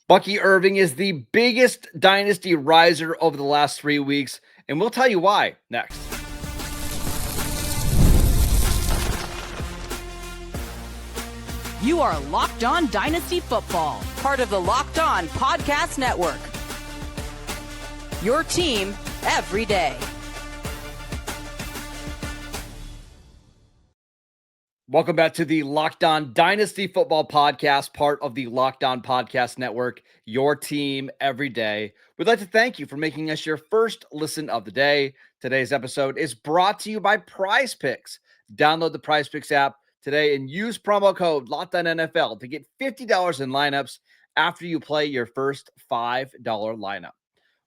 Bucky Irving is the biggest dynasty riser over the last 3 weeks, and we'll tell you why next. You are Locked On Dynasty Football, part of the Locked On Podcast Network. Your team every day. Welcome back to the Locked On Dynasty Football Podcast, part of the Locked On Podcast Network, your team every day. We'd like to thank you for making us your first listen of the day. Today's episode is brought to you by Prize Picks. Download the Prize Picks app today and use promo code LOCKEDONNFL to get $50 in lineups after you play your first $5 lineup.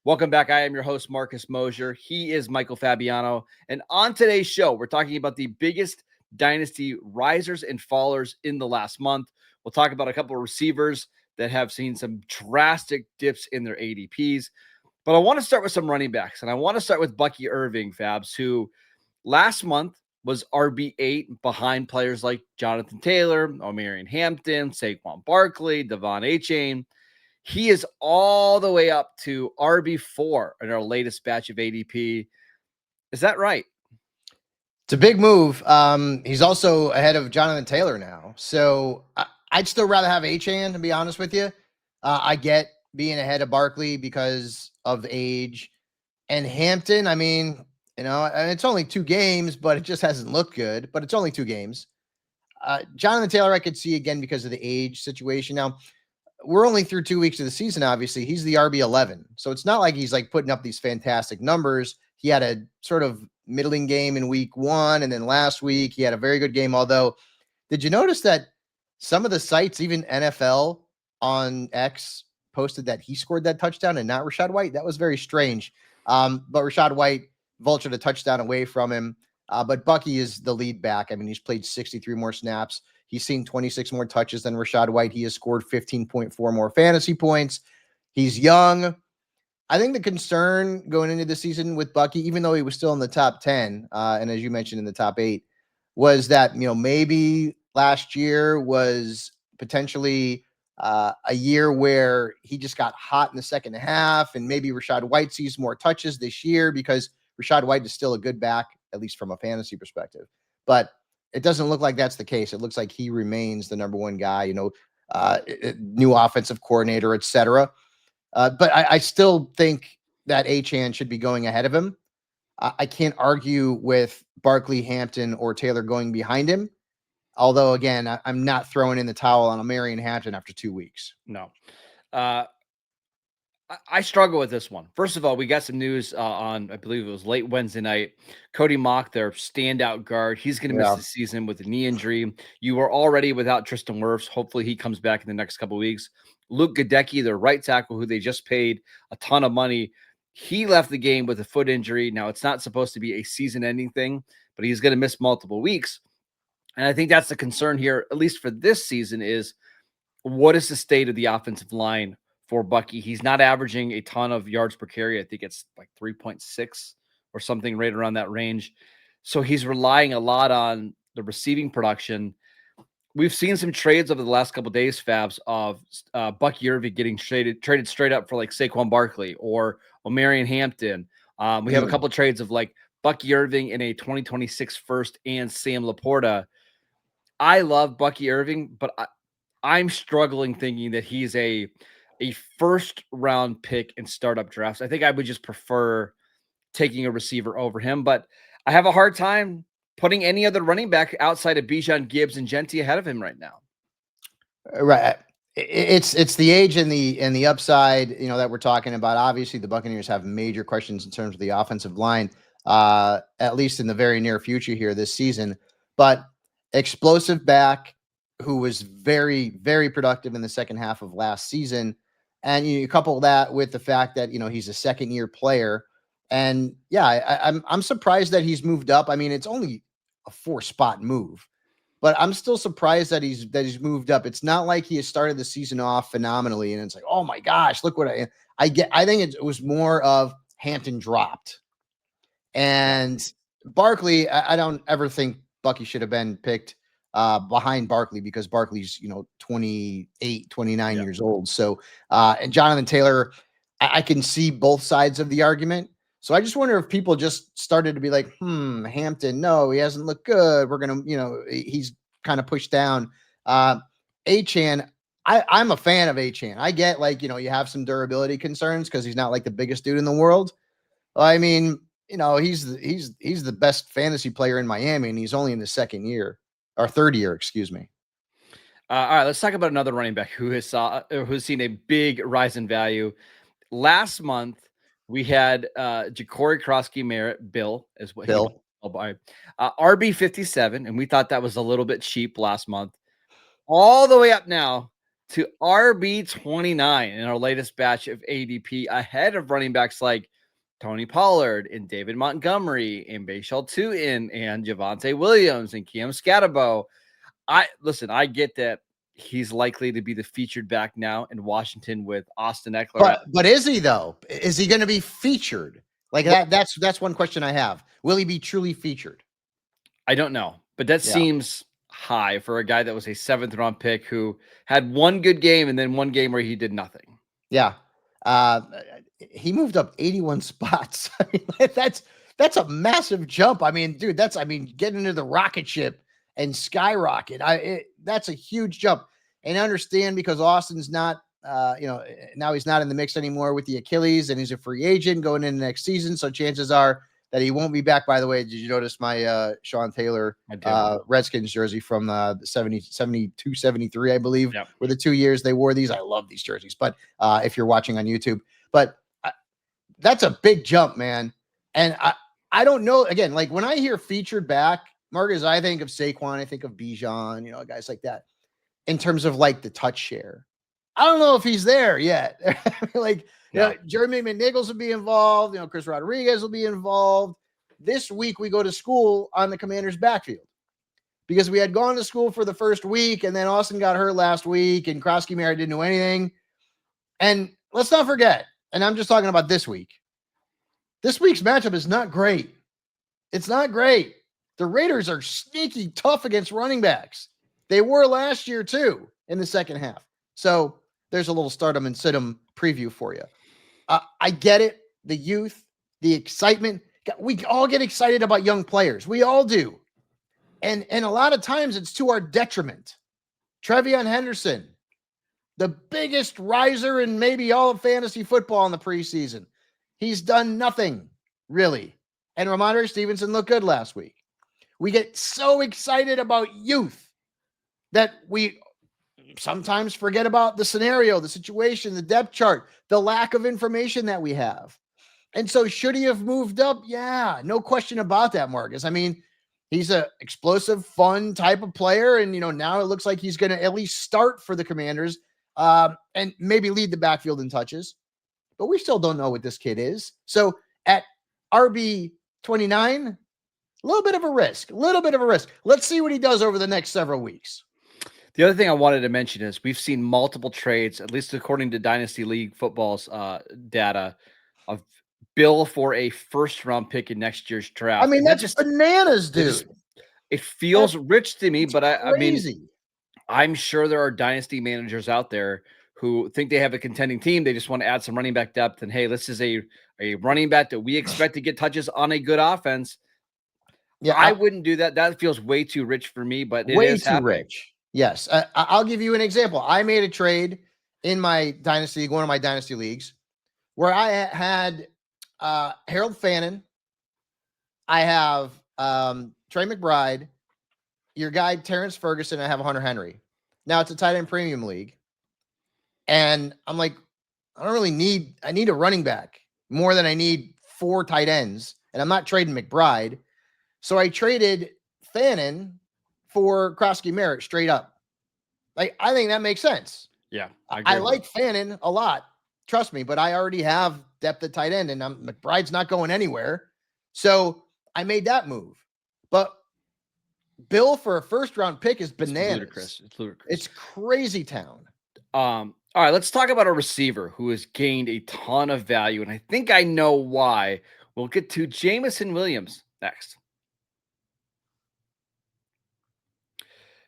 Welcome back. I am your host, Marcus Mosher. He is Michael Fabiano. And on today's show, we're talking about the biggest dynasty risers and fallers in the last month. We'll talk about a couple of receivers that have seen some drastic dips in their ADPs. But I want to start with some running backs. And I want to start with Bucky Irving, Fabs, who last month was RB8 behind players like Jonathan Taylor, O'Marion Hampton, Saquon Barkley, Devon Achane. He is all the way up to RB4 in our latest batch of ADP. Is that right? It's a big move. He's also ahead of Jonathan Taylor now. So I'd still rather have Achane, to be honest with you. I get being ahead of Barkley because of age. And Hampton, I mean, it's only 2 games, but it just hasn't looked good. But it's only 2 games. Jonathan Taylor, I could see again because of the age situation. Now, we're only through 2 weeks of the season, obviously. He's the RB11. So it's not like he's like putting up these fantastic numbers. He had a sort of middling game in week 1, and then last week he had a very good game. Although, did you notice that some of the sites, even NFL on X, posted that he scored that touchdown and not Rachaad White? That was very strange. But Rachaad White vultured a touchdown away from him. But Bucky is the lead back. I mean, he's played 63 more snaps. He's seen 26 more touches than Rachaad White. He has scored 15.4 more fantasy points. He's young. I think the concern going into the season with Bucky, even though he was still in the top 10, and as you mentioned in the top 8, was that, maybe last year was potentially a year where he just got hot in the second half, and maybe Rachaad White sees more touches this year because Rachaad White is still a good back, at least from a fantasy perspective. But it doesn't look like that's the case. It looks like he remains the number one guy, new offensive coordinator, etc. But I still think that Achane should be going ahead of him. I can't argue with Barkley, Hampton, or Taylor going behind him. Although, again, I'm not throwing in the towel on O'Marion Hampton after 2 weeks. No. I struggle with this one. First of all, we got some news on, I believe it was late Wednesday night. Cody Mock, their standout guard, he's going to miss the season with a knee injury. You are already without Tristan Wirfs. Hopefully he comes back in the next couple of weeks. Luke Gadecki, their right tackle, who they just paid a ton of money, he left the game with a foot injury. Now, it's not supposed to be a season-ending thing, but he's going to miss multiple weeks. And I think that's the concern here, at least for this season, is what is the state of the offensive line for Bucky? He's not averaging a ton of yards per carry. I think it's like 3.6 or something right around that range. So he's relying a lot on the receiving production. We've seen some trades over the last couple of days, Fabs, of Bucky Irving getting traded straight up for like Saquon Barkley or O'Marion Hampton. We have a couple of trades of like Bucky Irving in a 2026 first and Sam Laporta. I love Bucky Irving, but I'm struggling thinking that he's a first round pick in startup drafts. I think I would just prefer taking a receiver over him, but I have a hard time putting any other running back outside of Bijan, Gibbs, and Genty ahead of him right now. Right. It's the age and the upside, that we're talking about. Obviously, the Buccaneers have major questions in terms of the offensive line, at least in the very near future here this season. But explosive back who was very, very productive in the second half of last season. And you couple that with the fact that, he's a second-year player. And yeah, I'm surprised that he's moved up. I mean, it's only a 4-spot move, but I'm still surprised that he's moved up. It's not like he has started the season off phenomenally, and it's like, oh my gosh, look what I get. I think it was more of Hampton dropped, and Barkley. I don't ever think Bucky should have been picked behind Barkley because Barkley's, 28, 29 years old. So, and Jonathan Taylor, I can see both sides of the argument. So I just wonder if people just started to be like, Hampton, no, he hasn't looked good. We're going to, he's kind of pushed down. Achane, I'm a fan of Achane. I get you have some durability concerns because he's not like the biggest dude in the world. I mean, he's the best fantasy player in Miami, and he's only in the third year, excuse me. All right, let's talk about another running back who's seen a big rise in value. Last month, we had Jakori Krosky-Merritt, Bill, is what Bill. he by RB57, and we thought that was a little bit cheap last month. All the way up now to RB29 in our latest batch of ADP, ahead of running backs like Tony Pollard and David Montgomery and Bashal Tutin and Javonte Williams and Cam Scatterbo. I get that he's likely to be the featured back now in Washington with Austin Eckler. But is he though? Is he going to be featured? That's one question I have. Will he be truly featured? I don't know, but that seems high for a guy that was a 7th round pick who had one good game and then one game where he did nothing. Yeah. He moved up 81 spots. I mean, that's a massive jump. I mean, dude, getting into the rocket ship and skyrocket. That's a huge jump. And I understand because Austin's not, now he's not in the mix anymore with the Achilles, and he's a free agent going into next season. So chances are that he won't be back. By the way, did you notice my Sean Taylor Redskins jersey from the 72, 73, I believe, were the 2 years they wore these? I love these jerseys. But if you're watching on YouTube, but that's a big jump, man. And I don't know. Again, like when I hear featured back, Marcus, I think of Saquon, I think of Bijan, guys like that. In terms of like the touch share, I don't know if he's there yet. Jeremy McNichols will be involved. Chris Rodriguez will be involved. This week we go to school on the Commanders' backfield because we had gone to school for the first week, and then Austin got hurt last week, and Krosky-Merritt didn't do anything. And let's not forget, and I'm just talking about this week. This week's matchup is not great. It's not great. The Raiders are sneaky tough against running backs. They were last year too in the second half. So there's a little start 'em and sit 'em preview for you. I get it. The youth, the excitement. We all get excited about young players. We all do. And a lot of times it's to our detriment. Trevion Henderson, the biggest riser in maybe all of fantasy football in the preseason. He's done nothing, really. And Ramondre Stevenson looked good last week. We get so excited about youth that we sometimes forget about the scenario, the situation, the depth chart, the lack of information that we have. And so should he have moved up? Yeah, no question about that, Marcus. I mean, he's an explosive, fun type of player. And, now it looks like he's going to at least start for the Commanders and maybe lead the backfield in touches. But we still don't know what this kid is. So at RB29, a little bit of a risk. Let's see what he does over the next several weeks. The other thing I wanted to mention is we've seen multiple trades, at least according to Dynasty League Football's data, of Bill for a first-round pick in next year's draft. I mean, that's just bananas, dude. It feels rich to me, but I mean, I'm sure there are Dynasty managers out there who think they have a contending team. They just want to add some running back depth. And, hey, this is a running back that we expect to get touches on a good offense. Yeah, I wouldn't do that. That feels way too rich for me, but it is way too rich. Yes. I'll give you an example. I made a trade in my Dynasty League, one of my Dynasty Leagues, where I had Harold Fannin. I have Trey McBride, your guy, Terrence Ferguson. I have Hunter Henry. Now it's a tight end premium league. And I'm like, I need a running back more than I need 4 tight ends. And I'm not trading McBride. So I traded Fannin for Krosky-Merritt straight up. Like, I think that makes sense. Yeah. I like Fannin a lot. Trust me, but I already have depth at tight end, and McBride's not going anywhere. So I made that move. But Bill for a first-round pick is bananas. It's ludicrous. It's crazy town. All right, let's talk about a receiver who has gained a ton of value, and I think I know why. We'll get to Jameson Williams next.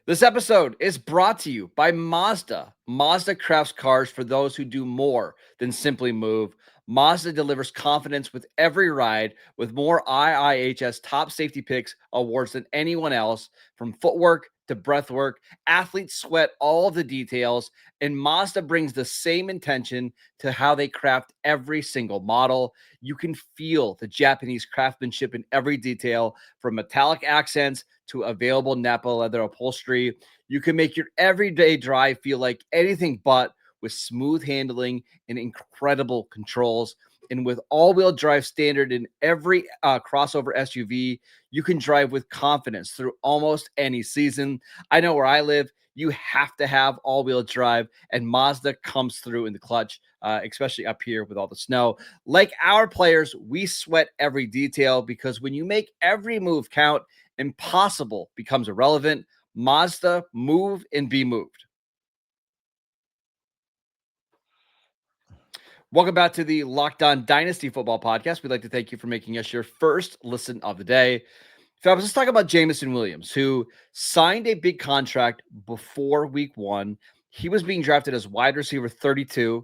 This episode is brought to you by Mazda. Mazda crafts cars for those who do more than simply move. Mazda delivers confidence with every ride, with more IIHS top safety picks awards than anyone else. From footwork to breathwork, athletes sweat all of the details, and Mazda brings the same intention to how they craft every single model. You can feel the Japanese craftsmanship in every detail, from metallic accents to available Napa leather upholstery. You can make your everyday drive feel like anything but, with smooth handling and incredible controls. And with all-wheel drive standard in every crossover SUV, you can drive with confidence through almost any season. I know where I live, you have to have all-wheel drive, and Mazda comes through in the clutch, especially up here with all the snow. Like our players, we sweat every detail, because when you make every move count, impossible becomes irrelevant. Mazda, move and be moved. Welcome back to the Locked On Dynasty Football Podcast. We'd like to thank you for making us your first listen of the day. Fabs, let's talk about Jameson Williams, who signed a big contract before week 1. He was being drafted as wide receiver 32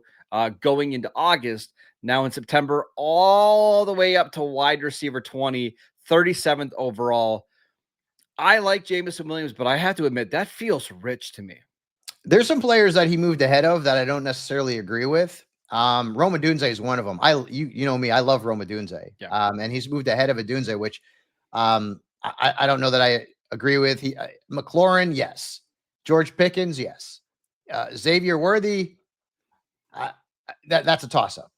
going into August. Now in September, all the way up to wide receiver 20, 37th overall. I like Jameson Williams, but I have to admit, that feels rich to me. There's some players that he moved ahead of that I don't necessarily agree with. Rome Odunze is one of them. You know me, I love Rome Odunze. Yeah. And he's moved ahead of Odunze, which I don't know that I agree with. McLaurin, yes. George Pickens, yes. Xavier Worthy, that's a toss-up.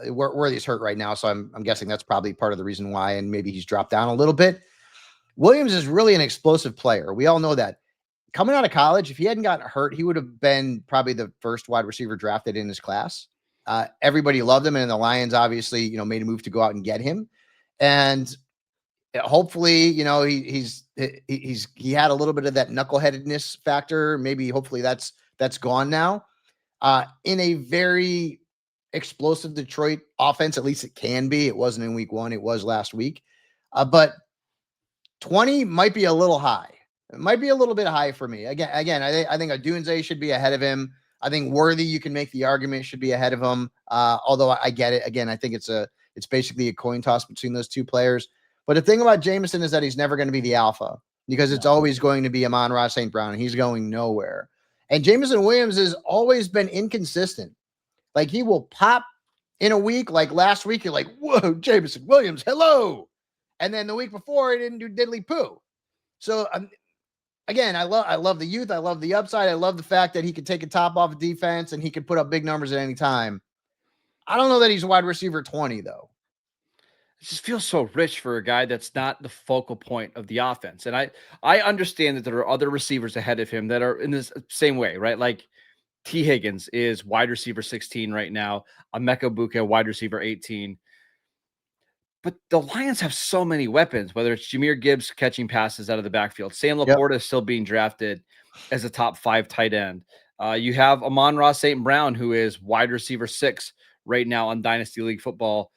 Worthy's hurt right now, so I'm guessing that's probably part of the reason why, and maybe he's dropped down a little bit. Williams is really an explosive player. We all know that. Coming out of college, if he hadn't gotten hurt, he would have been probably the first wide receiver drafted in his class. Everybody loved him, and the Lions obviously, made a move to go out and get him. And hopefully, he had a little bit of that knuckleheadedness factor. Maybe hopefully that's gone now. In a very explosive Detroit offense, at least it can be. It wasn't in week 1; it was last week. But 20 might be a little high. It might be a little bit high for me. Again, I think Odunze should be ahead of him. I think Worthy, you can make the argument, should be ahead of him. Although I get it. Again, I think it's basically a coin toss between those two players. But the thing about Jameson is that he's never going to be the alpha, because it's always going to be Amon-Ra St. Brown, and he's going nowhere. And Jameson Williams has always been inconsistent. Like, he will pop in a week. Like last week, you're like, whoa, Jameson Williams, hello. And then the week before, he didn't do diddly poo. So again, I love the youth. I love the upside. I love the fact that he could take a top off of defense and he could put up big numbers at any time. I don't know that he's wide receiver 20, though. It just feels so rich for a guy that's not the focal point of the offense. And I understand that there are other receivers ahead of him that are in this same way, right? Like T. Higgins is wide receiver 16 right now. Amecha Ibuka, wide receiver 18. But the Lions have so many weapons, whether it's Jahmyr Gibbs catching passes out of the backfield. Sam Laporta is still being drafted as a top 5 tight end. You have Amon-Ra St. Brown, who is wide receiver 6 right now on Dynasty League football.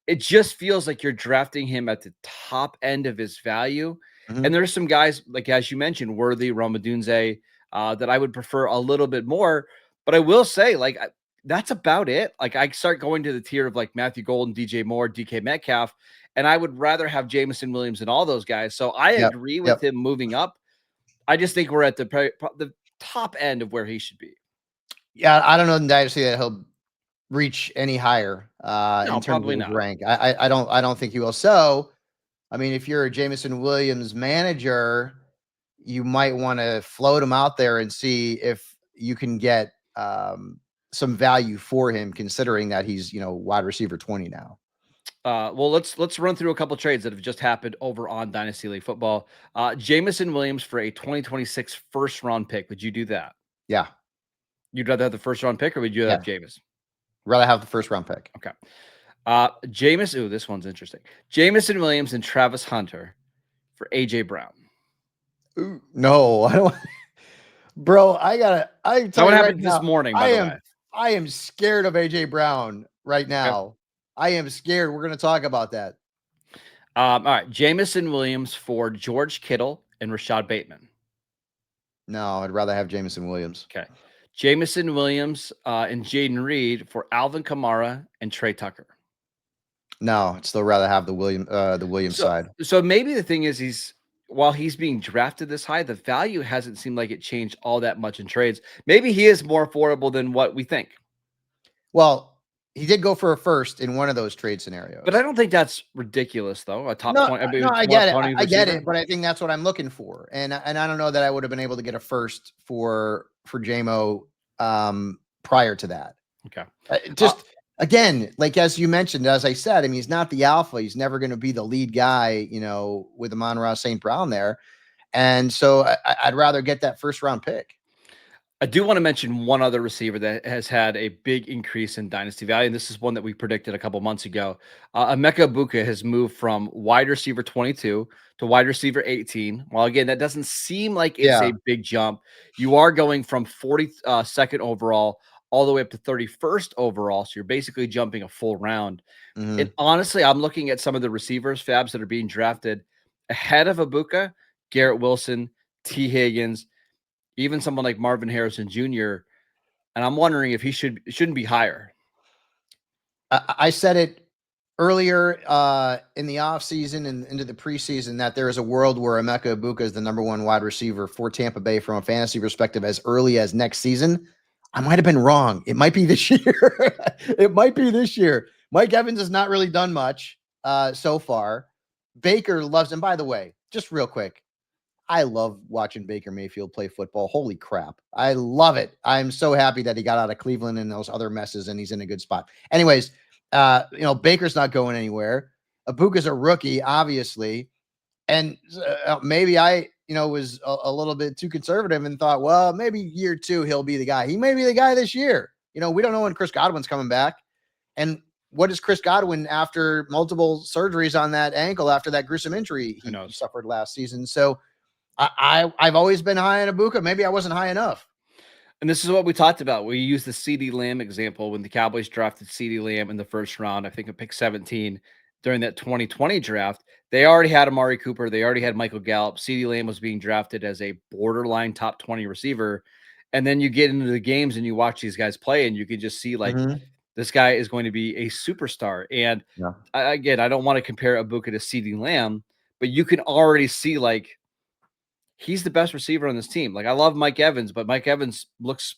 It just feels like you're drafting him at the top end of his value. Mm-hmm. And there's some guys, like as you mentioned, Worthy, Rome Odunze, that I would prefer a little bit more. But I will say, like, that's about it. Like, I start going to the tier of like Matthew Golden, DJ Moore, DK Metcalf, and I would rather have Jameson Williams and all those guys. So I agree with him moving up. I just think we're at the top end of where he should be. Yeah, I don't know in Dynasty that he'll reach any higher in terms of his rank. I don't think he will. So, I mean, if you're a Jameson Williams manager, you might want to float him out there and see if you can get some value for him, considering that he's, wide receiver 20 now. Well, let's run through a couple trades that have just happened over on Dynasty League football. Jameson Williams for a 2026 first round pick. Would you do that? Yeah. You'd rather have the first round pick, or would you have Jameis? Rather have the first round pick. Okay. Jameis. Ooh, this one's interesting. Jameson Williams and Travis Hunter for AJ Brown. Ooh, no, I don't. Bro, that happened this morning, by the way. I am scared of AJ Brown right now. Okay. I am scared. We're going to talk about that. All right. Jameson Williams for George Kittle and Rashad Bateman. No, I'd rather have Jameson Williams. Okay. Jameson Williams and Jaden Reed for Alvin Kamara and Trey Tucker. No, I'd still rather have the Williams side. So maybe the thing is while he's being drafted this high, the value hasn't seemed like it changed all that much in trades. Maybe he is more affordable than what we think. Well, he did go for a first in one of those trade scenarios. But I don't think that's ridiculous, though. A top 20. No, I get it. I get it, but I think that's what I'm looking for. And I don't know that I would have been able to get a first for JMO prior to that. Okay. Again, like as you mentioned, as I said, I mean, he's not the alpha. He's never going to be the lead guy, with Amon-Ra St. Brown there. And so I'd rather get that first round pick. I do want to mention one other receiver that has had a big increase in dynasty value. And this is one that we predicted a couple months ago. Amecha Ibuka has moved from wide receiver 22 to wide receiver 18. Well, again, that doesn't seem like it's a big jump. You are going from 42nd overall all the way up to 31st overall. So you're basically jumping a full round. Mm-hmm. And honestly, I'm looking at some of the receivers, Fabs, that are being drafted ahead of Ibuka, Garrett Wilson, T. Higgins, even someone like Marvin Harrison Jr. And I'm wondering if he shouldn't be higher. I said it earlier in the offseason and into the preseason that there is a world where Emeka Egbuka is the number one wide receiver for Tampa Bay from a fantasy perspective as early as next season. I might have been wrong. It might be this year. It might be this year. Mike Evans has not really done much so far. Baker loves him. By the way, just real quick, I love watching Baker Mayfield play football. Holy crap. I love it. I'm so happy that he got out of Cleveland and those other messes and he's in a good spot. Anyways, Baker's not going anywhere. Ibuka's a rookie, obviously. And maybe I, was a little bit too conservative and thought, well, maybe year 2, he'll be the guy. He may be the guy this year. We don't know when Chris Godwin's coming back. And what is Chris Godwin after multiple surgeries on that ankle after that gruesome injury he suffered last season? So I've always been high on Ibuka. Maybe I wasn't high enough. And this is what we talked about. We used the CeeDee Lamb example when the Cowboys drafted CeeDee Lamb in the first round, I think at pick 17 during that 2020 draft. They already had Amari Cooper. They already had Michael Gallup. CeeDee Lamb was being drafted as a borderline top 20 receiver. And then you get into the games and you watch these guys play and you can just see this guy is going to be a superstar. And again, I don't want to compare Ibuka to CeeDee Lamb, but you can already see he's the best receiver on this team. I love Mike Evans, but Mike Evans looks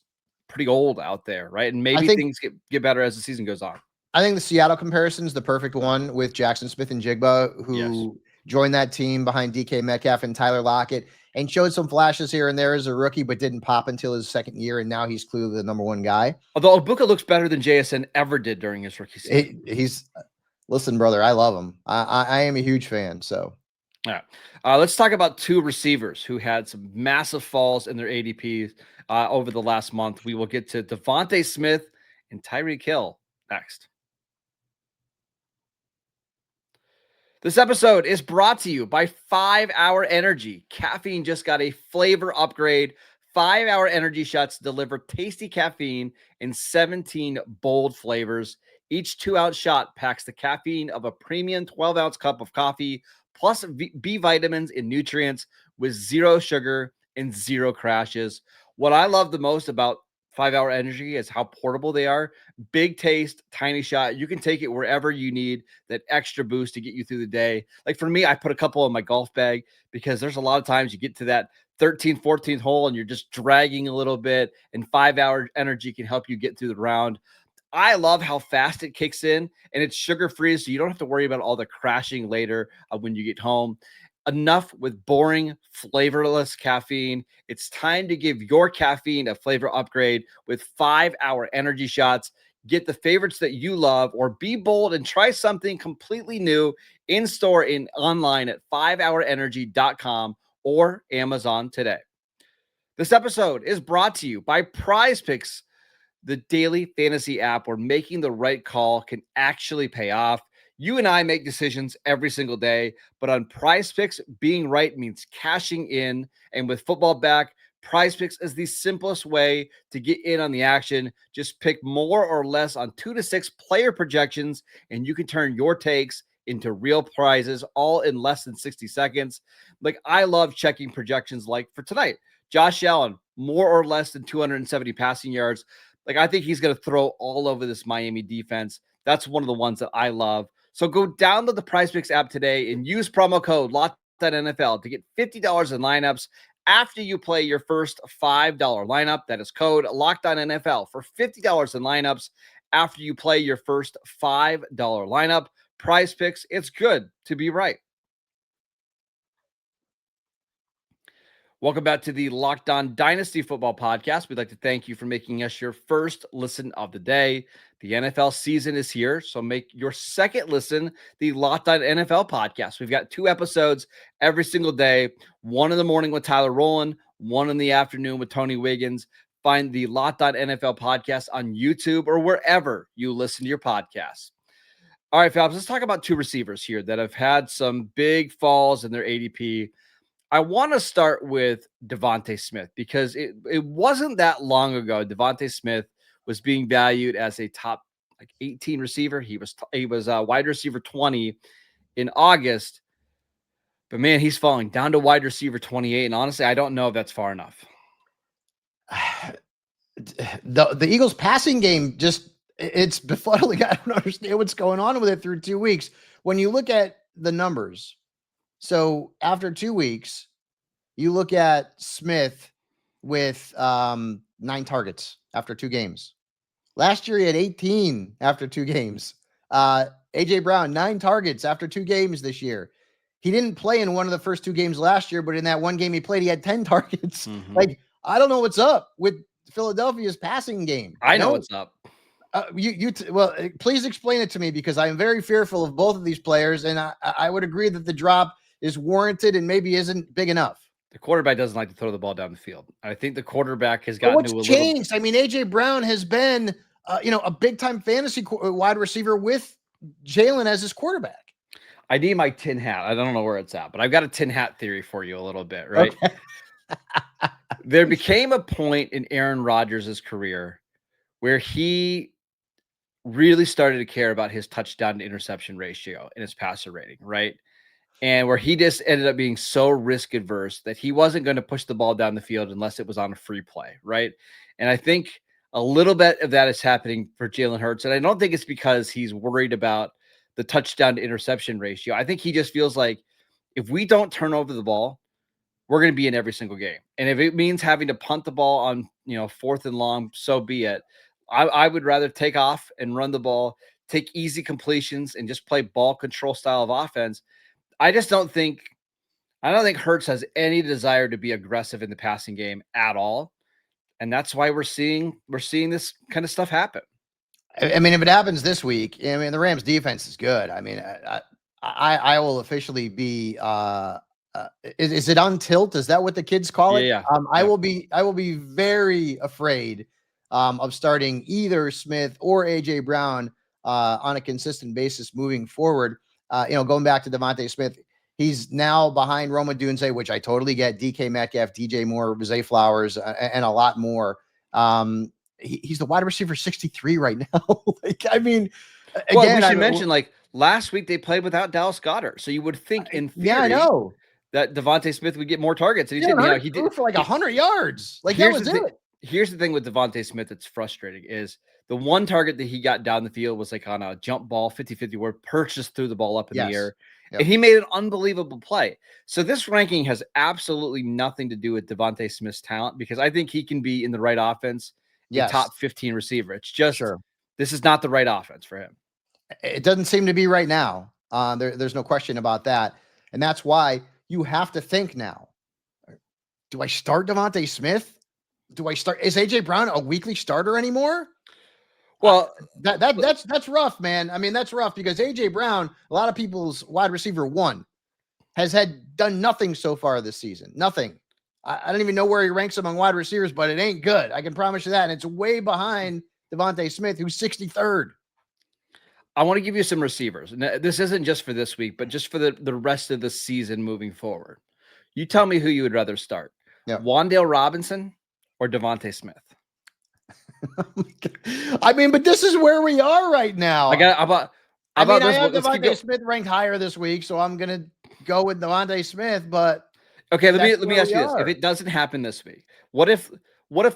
pretty old out there, right? And maybe things get better as the season goes on. I think the Seattle comparison is the perfect one with Jackson Smith and Jigba, who joined that team behind DK Metcalf and Tyler Lockett and showed some flashes here and there as a rookie, but didn't pop until his second year. And now he's clearly the number one guy. Although Ibuka looks better than JSN ever did during his rookie season. Listen, brother, I love him. I am a huge fan. So. All right. Let's talk about two receivers who had some massive falls in their ADPs over the last month. We will get to DeVonta Smith and Tyreek Hill next. This episode is brought to you by 5 Hour Energy. Caffeine just got a flavor upgrade. 5 Hour Energy shots deliver tasty caffeine in 17 bold flavors. Each 2-ounce shot packs the caffeine of a premium 12-ounce cup of coffee, plus B vitamins and nutrients with 0 sugar and 0 crashes. What I love the most about 5 Hour Energy is how portable they are. Big taste, tiny shot. You can take it wherever you need that extra boost to get you through the day. For me, I put a couple in my golf bag because there's a lot of times you get to that 13th, 14th hole and you're just dragging a little bit, and 5 Hour Energy can help you get through the round. I love how fast it kicks in, and it's sugar-free, so you don't have to worry about all the crashing later when you get home. Enough with boring, flavorless caffeine. It's time to give your caffeine a flavor upgrade with 5 Hour Energy shots. Get the favorites that you love, or be bold and try something completely new in-store and online at 5hourenergy.com or Amazon today. This episode is brought to you by Prize Picks, the daily fantasy app where making the right call can actually pay off. You and I make decisions every single day, but on Prize Picks, being right means cashing in. And with football back, Prize Picks is the simplest way to get in on the action. Just pick more or less on 2 to 6 player projections, and you can turn your takes into real prizes all in less than 60 seconds. I love checking projections for tonight. Josh Allen, more or less than 270 passing yards. Like, I think he's going to throw all over this Miami defense. That's one of the ones that I love. So go download the PrizePicks app today and use promo code LOCKEDONNFL to get $50 in lineups after you play your first $5 lineup. That is code LOCKEDONNFL for $50 in lineups after you play your first $5 lineup. PrizePicks, it's good to be right. Welcome back to the Locked On Dynasty Football Podcast. We'd like to thank you for making us your first listen of the day. The NFL season is here, so make your second listen the Locked On NFL Podcast. We've got 2 episodes every single day, one in the morning with Tyler Rowland, one in the afternoon with Tony Wiggins. Find the Locked On NFL Podcast on YouTube or wherever you listen to your podcasts. All right, Fabs, let's talk about 2 receivers here that have had some big falls in their ADP. I want to start with DeVonta Smith because it wasn't that long ago DeVonta Smith was being valued as a top 18 receiver. He was wide receiver 20 in August, but man, he's falling down to wide receiver 28. And honestly, I don't know if that's far enough. The Eagles passing game it's befuddling. I don't understand what's going on with it through 2 weeks. When you look at the numbers, so after 2 weeks, you look at Smith with 9 targets after 2 games. Last year, he had 18 after 2 games. A.J. Brown, 9 targets after 2 games this year. He didn't play in one of the first 2 games last year, but in that one game he played, he had 10 targets. Mm-hmm. Like, I don't know what's up with Philadelphia's passing game. I know what's up. Well, please explain it to me because I'm very fearful of both of these players, and I would agree that the drop is warranted and maybe isn't big enough. The quarterback doesn't like to throw the ball down the field. I think the quarterback has gotten to a changed. I mean, A.J. Brown has been, a big-time fantasy wide receiver with Jalen as his quarterback. I need my tin hat. I don't know where it's at, but I've got a tin hat theory for you a little bit, right? Okay. There became a point in Aaron Rodgers' career where he really started to care about his touchdown to interception ratio and his passer rating, right? And where he just ended up being so risk adverse that he wasn't going to push the ball down the field unless it was on a free play, right? And I think a little bit of that is happening for Jalen Hurts. And I don't think it's because he's worried about the touchdown to interception ratio. I think he just feels like if we don't turn over the ball, we're going to be in every single game. And if it means having to punt the ball on, 4th and long, so be it. I would rather take off and run the ball, take easy completions and just play ball control style of offense. I don't think Hurts has any desire to be aggressive in the passing game at all. And that's why we're seeing this kind of stuff happen. I mean, if it happens this week, the Rams defense is good. I mean, I will officially be, is it on tilt? Is that what the kids call it? Yeah. I will be very afraid of starting either Smith or A.J. Brown on a consistent basis moving forward. Going back to DeVonta Smith, he's now behind Roma Dunze, which I totally get. DK Metcalf, DJ Moore, Zay Flowers, and a lot more. He's the wide receiver 63 right now. We should mention, last week they played without Dallas Goedert, so you would think in theory, I know that DeVonta Smith would get more targets. And he did for 100 yards. That was it. Here's the thing with DeVonta Smith that's frustrating is the one target that he got down the field was on a jump ball, 50-50, where Perch just threw the ball up in the air. Yep. And he made an unbelievable play. So this ranking has absolutely nothing to do with DeVonta Smith's talent because I think he can be in the right offense, a top 15 receiver. It's just This is not the right offense for him. It doesn't seem to be right now. There's no question about that. And that's why you have to think now. Do I start DeVonta Smith? Is A.J. Brown a weekly starter anymore? Well, that's rough, man. I mean, that's rough because A.J. Brown, a lot of people's wide receiver 1, has done nothing so far this season. Nothing. I don't even know where he ranks among wide receivers, but it ain't good. I can promise you that. And it's way behind DeVonta Smith, who's 63rd. I want to give you some receivers. And this isn't just for this week, but just for the rest of the season moving forward. You tell me who you would rather start. Wan'Dale Robinson or DeVonta Smith? I mean, but this is where we are right now. I have DeVonta Smith ranked higher this week, so I'm going to go with DeVonta Smith, but Okay, let me ask you this. If it doesn't happen this week, what if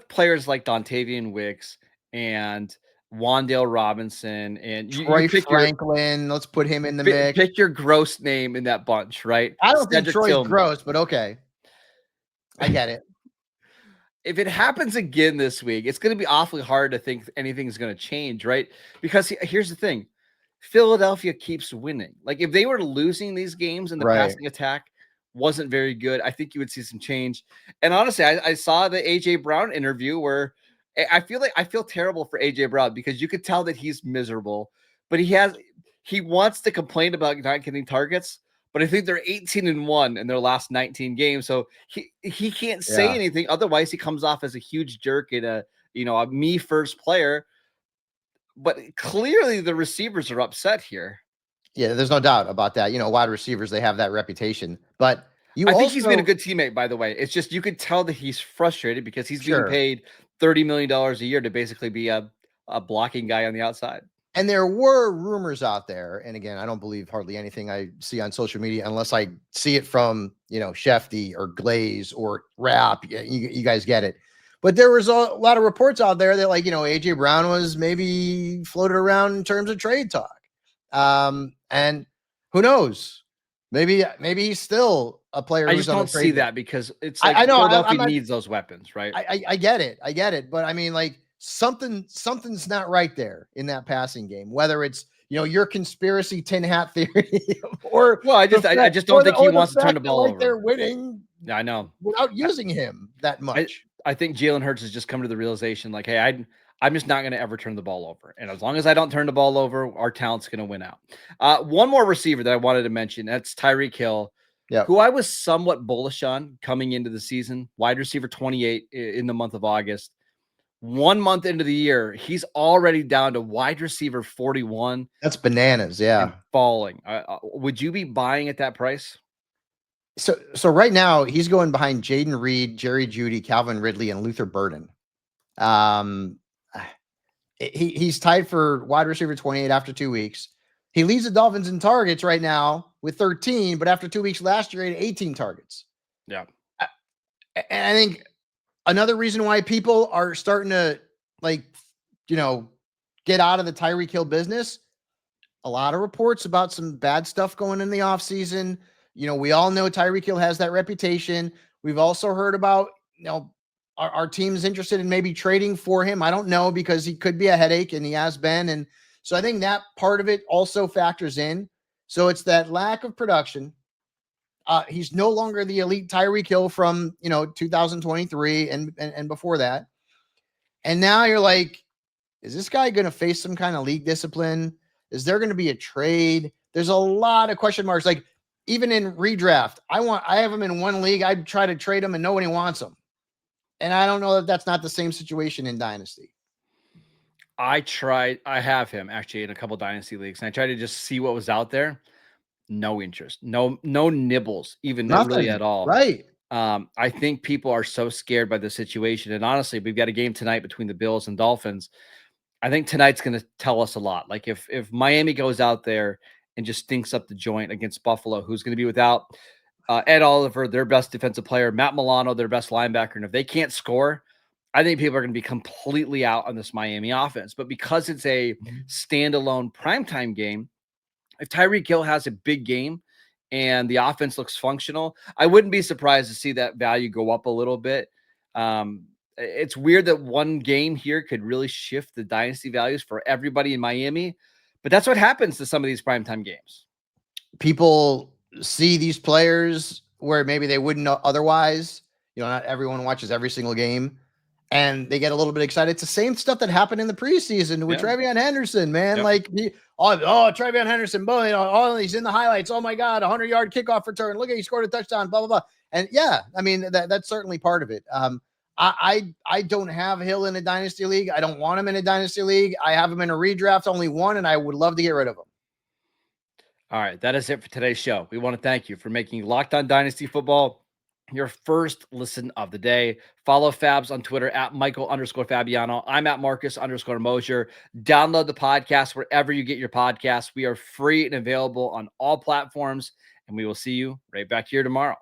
players like Dontavian Wicks and Wan'Dale Robinson and Troy Franklin, let's put him in the mix. Pick your gross name in that bunch, right? I don't think Troy's gross, but okay. I get it. If it happens again this week, it's going to be awfully hard to think anything's going to change, right? Because here's the thing. Philadelphia keeps winning. Like if they were losing these games and the passing attack wasn't very good, I think you would see some change. And honestly, I saw the AJ Brown interview where I feel terrible for AJ Brown because you could tell that he's miserable, but he wants to complain about not getting targets. But I think they're 18-1 in their last 19 games. So he can't say anything. Otherwise, he comes off as a huge jerk and a me first player. But clearly the receivers are upset here. Yeah, there's no doubt about that. Wide receivers, they have that reputation. But I think he's been a good teammate, by the way. It's just you could tell that he's frustrated because he's being paid $30 million a year to basically be a blocking guy on the outside. And there were rumors out there. And again, I don't believe hardly anything I see on social media unless I see it from, Shefty or Glaze or Rap. You guys get it. But there was a lot of reports out there that AJ Brown was maybe floated around in terms of trade talk. And who knows? Maybe he's still a player. I just don't see that because it's like I know Philadelphia needs those weapons, right? I get it. But I mean, something's not right there in that passing game, whether it's, your conspiracy tin hat theory or I just don't think he wants to turn the ball over. They're winning. I know without using him that much. I think Jalen Hurts has just come to the realization like, hey, I'm just not going to ever turn the ball over. And as long as I don't turn the ball over, our talent's going to win out. One more receiver that I wanted to mention, that's Tyreek Hill, who I was somewhat bullish on coming into the season. Wide receiver 28 in the month of August. 1 month into the year, he's already down to wide receiver 41. That's bananas, yeah. Falling. Would you be buying at that price? So right now he's going behind Jaden Reed, Jerry Jeudy, Calvin Ridley, and Luther Burden. He's tied for wide receiver 28 after 2 weeks. He leads the Dolphins in targets right now with 13, but after 2 weeks last year, he had 18 targets. Yeah. And I think another reason why people are starting to get out of the Tyreek Hill business, a lot of reports about some bad stuff going in the offseason. We all know Tyreek Hill has that reputation. We've also heard about, our team's interested in maybe trading for him. I don't know because he could be a headache and he has been. And so I think that part of it also factors in. So it's that lack of production. He's no longer the elite Tyreek Hill from, 2023 and before that. And now you're like, is this guy going to face some kind of league discipline? Is there going to be a trade? There's a lot of question marks. Like even in redraft, I have him in one league. I'd try to trade him and nobody wants him. And I don't know that that's not the same situation in Dynasty. I have him actually in a couple Dynasty leagues, and I tried to just see what was out there. No interest, no nibbles, even not really at all. Right. I think people are so scared by the situation. And honestly, we've got a game tonight between the Bills and Dolphins. I think tonight's going to tell us a lot. Like if Miami goes out there and just stinks up the joint against Buffalo, who's going to be without Ed Oliver, their best defensive player, Matt Milano, their best linebacker. And if they can't score, I think people are going to be completely out on this Miami offense. But because it's a standalone primetime game, if Tyreek Hill has a big game and the offense looks functional, I wouldn't be surprised to see that value go up a little bit. It's weird that one game here could really shift the dynasty values for everybody in Miami, but that's what happens to some of these primetime games. People see these players where maybe they wouldn't otherwise. Not everyone watches every single game, and they get a little bit excited. It's the same stuff that happened in the preseason with TreVeyon Henderson, man. Yep. Like, TreVeyon Henderson, boy, he's in the highlights. Oh my God, 100-yard kickoff return. Look at he scored a touchdown, blah, blah, blah. And yeah, I mean, that's certainly part of it. I don't have Hill in a dynasty league. I don't want him in a dynasty league. I have him in a redraft, only one, and I would love to get rid of him. All right, that is it for today's show. We want to thank you for making Locked On Dynasty Football your first listen of the day. Follow Fabs on Twitter at Michael_Fabiano. I'm at Marcus_Mosher. Download the podcast wherever you get your podcasts. We are free and available on all platforms, and we will see you right back here tomorrow.